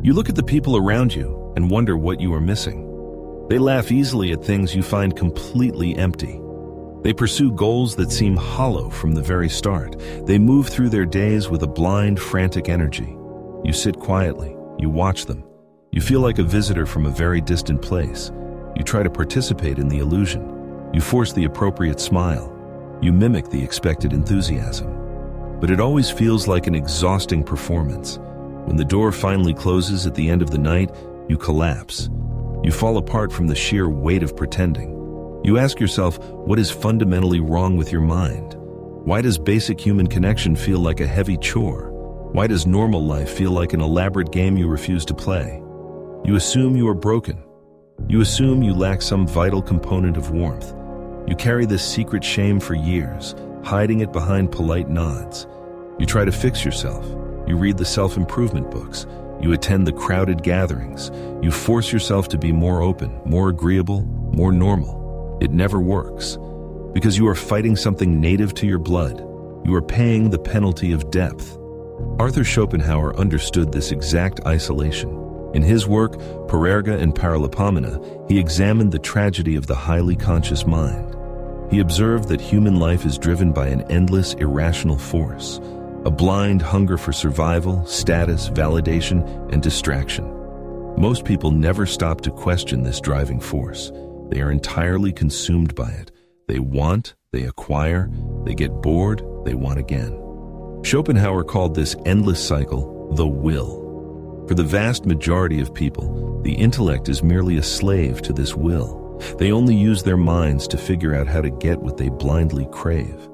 You look at the people around you and wonder what you are missing. They laugh easily at things you find completely empty. They pursue goals that seem hollow from the very start. They move through their days with a blind, frantic energy. You sit quietly. You watch them. You feel like a visitor from a very distant place. You try to participate in the illusion. You force the appropriate smile. You mimic the expected enthusiasm. But it always feels like an exhausting performance. When the door finally closes at the end of the night, you collapse. You fall apart from the sheer weight of pretending. You ask yourself, what is fundamentally wrong with your mind? Why does basic human connection feel like a heavy chore? Why does normal life feel like an elaborate game you refuse to play? You assume you are broken. You assume you lack some vital component of warmth. You carry this secret shame for years, hiding it behind polite nods. You try to fix yourself. You read the self-improvement books. You attend the crowded gatherings. You force yourself to be more open, more agreeable, more normal. It never works. Because you are fighting something native to your blood. You are paying the penalty of depth. Arthur Schopenhauer understood this exact isolation. In his work, Parerga and Paralipomena, he examined the tragedy of the highly conscious mind. He observed that human life is driven by an endless, irrational force, a blind hunger for survival, status, validation, and distraction. Most people never stop to question this driving force. They are entirely consumed by it. They want, they acquire, they get bored, they want again. Schopenhauer called this endless cycle the will. For the vast majority of people, the intellect is merely a slave to this will. They only use their minds to figure out how to get what they blindly crave.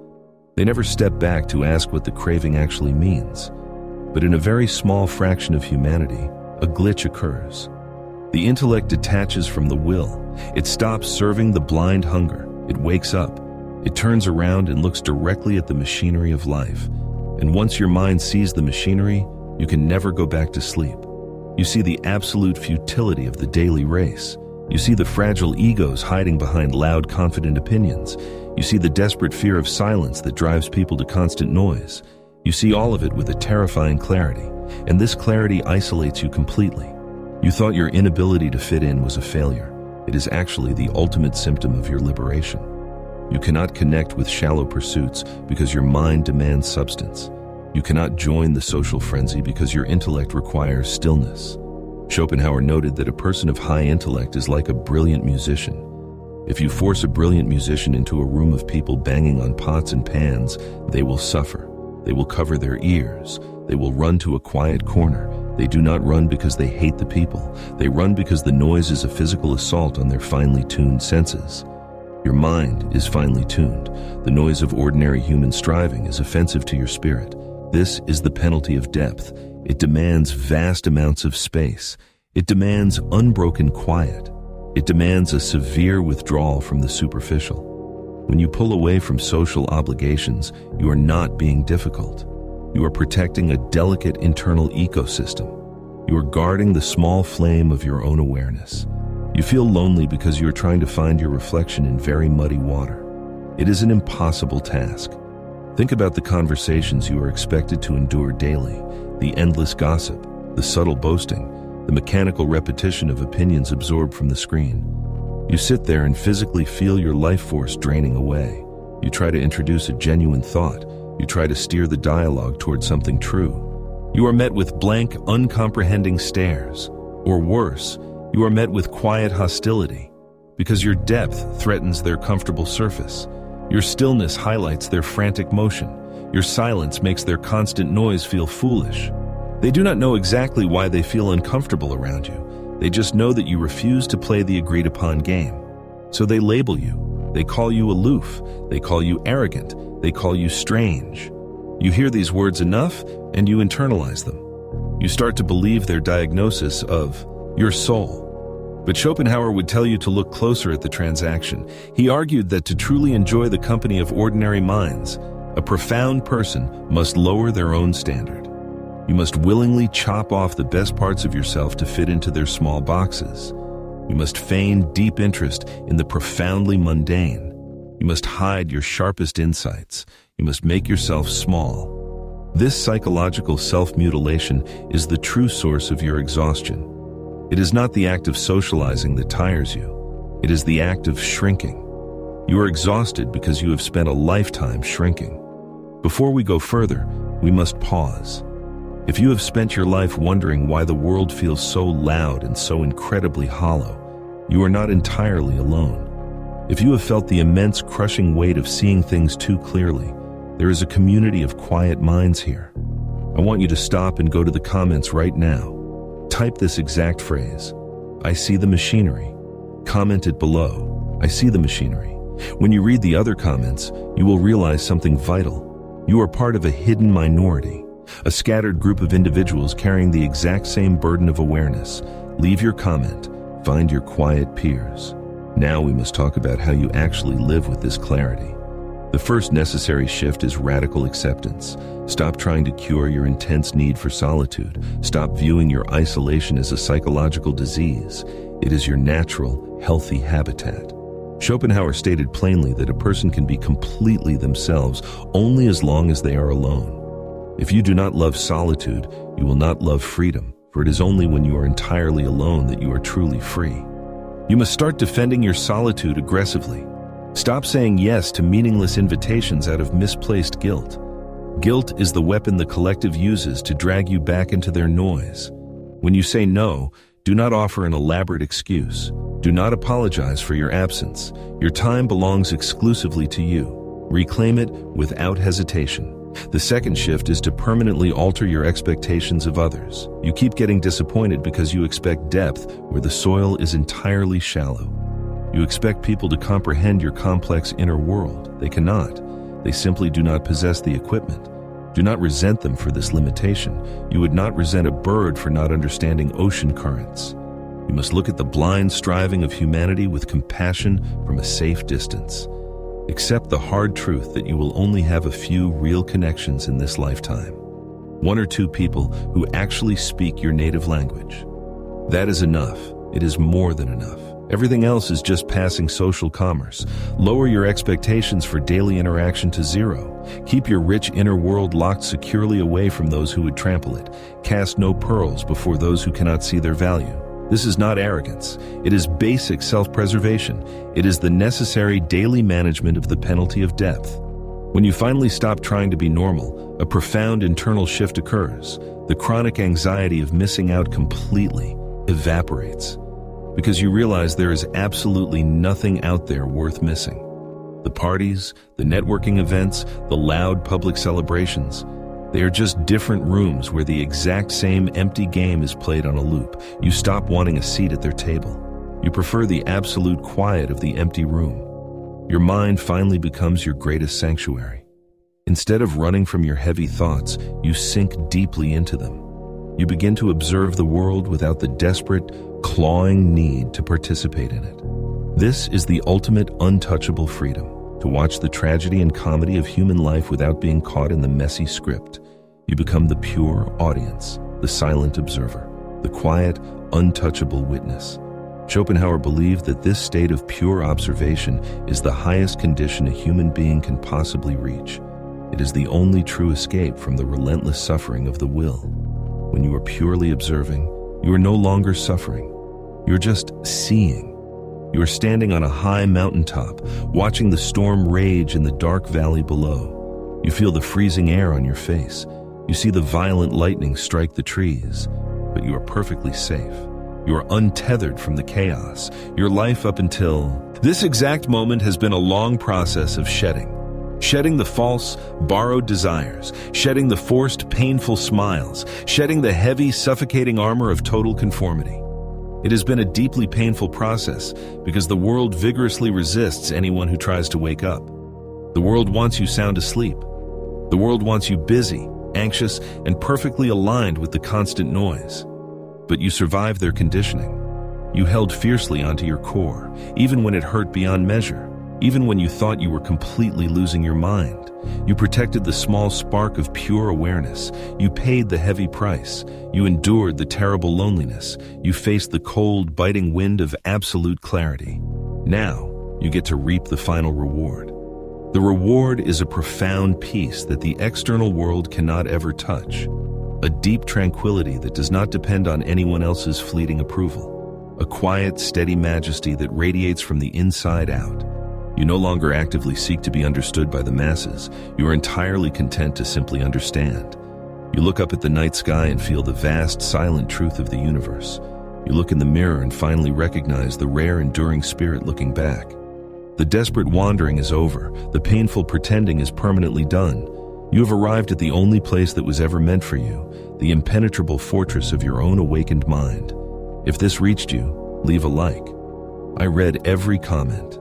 They never step back to ask what the craving actually means. But in a very small fraction of humanity, a glitch occurs. The intellect detaches from the will. It stops serving the blind hunger. It wakes up. It turns around and looks directly at the machinery of life. And once your mind sees the machinery, you can never go back to sleep. You see the absolute futility of the daily race. You see the fragile egos hiding behind loud, confident opinions. You see the desperate fear of silence that drives people to constant noise. You see all of it with a terrifying clarity, and this clarity isolates you completely. You thought your inability to fit in was a failure. It is actually the ultimate symptom of your liberation. You cannot connect with shallow pursuits because your mind demands substance. You cannot join the social frenzy because your intellect requires stillness. Schopenhauer noted that a person of high intellect is like a brilliant musician. If you force a brilliant musician into a room of people banging on pots and pans, they will suffer. They will cover their ears. They will run to a quiet corner. They do not run because they hate the people. They run because the noise is a physical assault on their finely tuned senses. Your mind is finely tuned. The noise of ordinary human striving is offensive to your spirit. This is the penalty of depth. It demands vast amounts of space. It demands unbroken quiet. It demands a severe withdrawal from the superficial. When you pull away from social obligations, you are not being difficult. You are protecting a delicate internal ecosystem. You are guarding the small flame of your own awareness. You feel lonely because you are trying to find your reflection in very muddy water. It is an impossible task. Think about the conversations you are expected to endure daily, the endless gossip, the subtle boasting, the mechanical repetition of opinions absorbed from the screen. You sit there and physically feel your life force draining away. You try to introduce a genuine thought. You try to steer the dialogue toward something true. You are met with blank, uncomprehending stares. Or worse, you are met with quiet hostility, because your depth threatens their comfortable surface. Your stillness highlights their frantic motion. Your silence makes their constant noise feel foolish. They do not know exactly why they feel uncomfortable around you. They just know that you refuse to play the agreed-upon game. So they label you. They call you aloof. They call you arrogant. They call you strange. You hear these words enough, and you internalize them. You start to believe their diagnosis of your soul. But Schopenhauer would tell you to look closer at the transaction. He argued that to truly enjoy the company of ordinary minds, a profound person must lower their own standard. You must willingly chop off the best parts of yourself to fit into their small boxes. You must feign deep interest in the profoundly mundane. You must hide your sharpest insights. You must make yourself small. This psychological self-mutilation is the true source of your exhaustion. It is not the act of socializing that tires you. It is the act of shrinking. You are exhausted because you have spent a lifetime shrinking. Before we go further, we must pause. If you have spent your life wondering why the world feels so loud and so incredibly hollow, you are not entirely alone. If you have felt the immense crushing weight of seeing things too clearly, there is a community of quiet minds here. I want you to stop and go to the comments right now. Type this exact phrase, "I see the machinery." Comment it below, "I see the machinery." When you read the other comments, you will realize something vital. You are part of a hidden minority, a scattered group of individuals carrying the exact same burden of awareness. Leave your comment, find your quiet peers. Now we must talk about how you actually live with this clarity. The first necessary shift is radical acceptance. Stop trying to cure your intense need for solitude. Stop viewing your isolation as a psychological disease. It is your natural, healthy habitat. Schopenhauer stated plainly that a person can be completely themselves only as long as they are alone. If you do not love solitude, you will not love freedom, for it is only when you are entirely alone that you are truly free. You must start defending your solitude aggressively. Stop saying yes to meaningless invitations out of misplaced guilt. Guilt is the weapon the collective uses to drag you back into their noise. When you say no, do not offer an elaborate excuse. Do not apologize for your absence. Your time belongs exclusively to you. Reclaim it without hesitation. The second shift is to permanently alter your expectations of others. You keep getting disappointed because you expect depth where the soil is entirely shallow. You expect people to comprehend your complex inner world. They cannot. They simply do not possess the equipment. Do not resent them for this limitation. You would not resent a bird for not understanding ocean currents. You must look at the blind striving of humanity with compassion from a safe distance. Accept the hard truth that you will only have a few real connections in this lifetime. One or two people who actually speak your native language. That is enough. It is more than enough. Everything else is just passing social commerce. Lower your expectations for daily interaction to zero. Keep your rich inner world locked securely away from those who would trample it. Cast no pearls before those who cannot see their value. This is not arrogance. It is basic self-preservation. It is the necessary daily management of the penalty of depth. When you finally stop trying to be normal, a profound internal shift occurs. The chronic anxiety of missing out completely evaporates, because you realize there is absolutely nothing out there worth missing. The parties, the networking events, the loud public celebrations, they are just different rooms where the exact same empty game is played on a loop. You stop wanting a seat at their table. You prefer the absolute quiet of the empty room. Your mind finally becomes your greatest sanctuary. Instead of running from your heavy thoughts, you sink deeply into them. You begin to observe the world without the desperate, clawing need to participate in it. This is the ultimate untouchable freedom, to watch the tragedy and comedy of human life without being caught in the messy script. You become the pure audience, the silent observer, the quiet, untouchable witness. Schopenhauer believed that this state of pure observation is the highest condition a human being can possibly reach. It is the only true escape from the relentless suffering of the will. When you are purely observing, you are no longer suffering. You're just seeing. You are standing on a high mountaintop, watching the storm rage in the dark valley below. You feel the freezing air on your face. You see the violent lightning strike the trees, but you are perfectly safe. You are untethered from the chaos. Your life up until this exact moment has been a long process of shedding. Shedding the false, borrowed desires, shedding the forced, painful smiles, shedding the heavy, suffocating armor of total conformity. It has been a deeply painful process because the world vigorously resists anyone who tries to wake up. The world wants you sound asleep. The world wants you busy, anxious, and perfectly aligned with the constant noise. But you survived their conditioning. You held fiercely onto your core, even when it hurt beyond measure. Even when you thought you were completely losing your mind, you protected the small spark of pure awareness. You paid the heavy price. You endured the terrible loneliness. You faced the cold, biting wind of absolute clarity. Now, you get to reap the final reward. The reward is a profound peace that the external world cannot ever touch, a deep tranquility that does not depend on anyone else's fleeting approval, a quiet, steady majesty that radiates from the inside out. You no longer actively seek to be understood by the masses. You are entirely content to simply understand. You look up at the night sky and feel the vast, silent truth of the universe. You look in the mirror and finally recognize the rare, enduring spirit looking back. The desperate wandering is over. The painful pretending is permanently done. You have arrived at the only place that was ever meant for you, the impenetrable fortress of your own awakened mind. If this reached you, leave a like. I read every comment.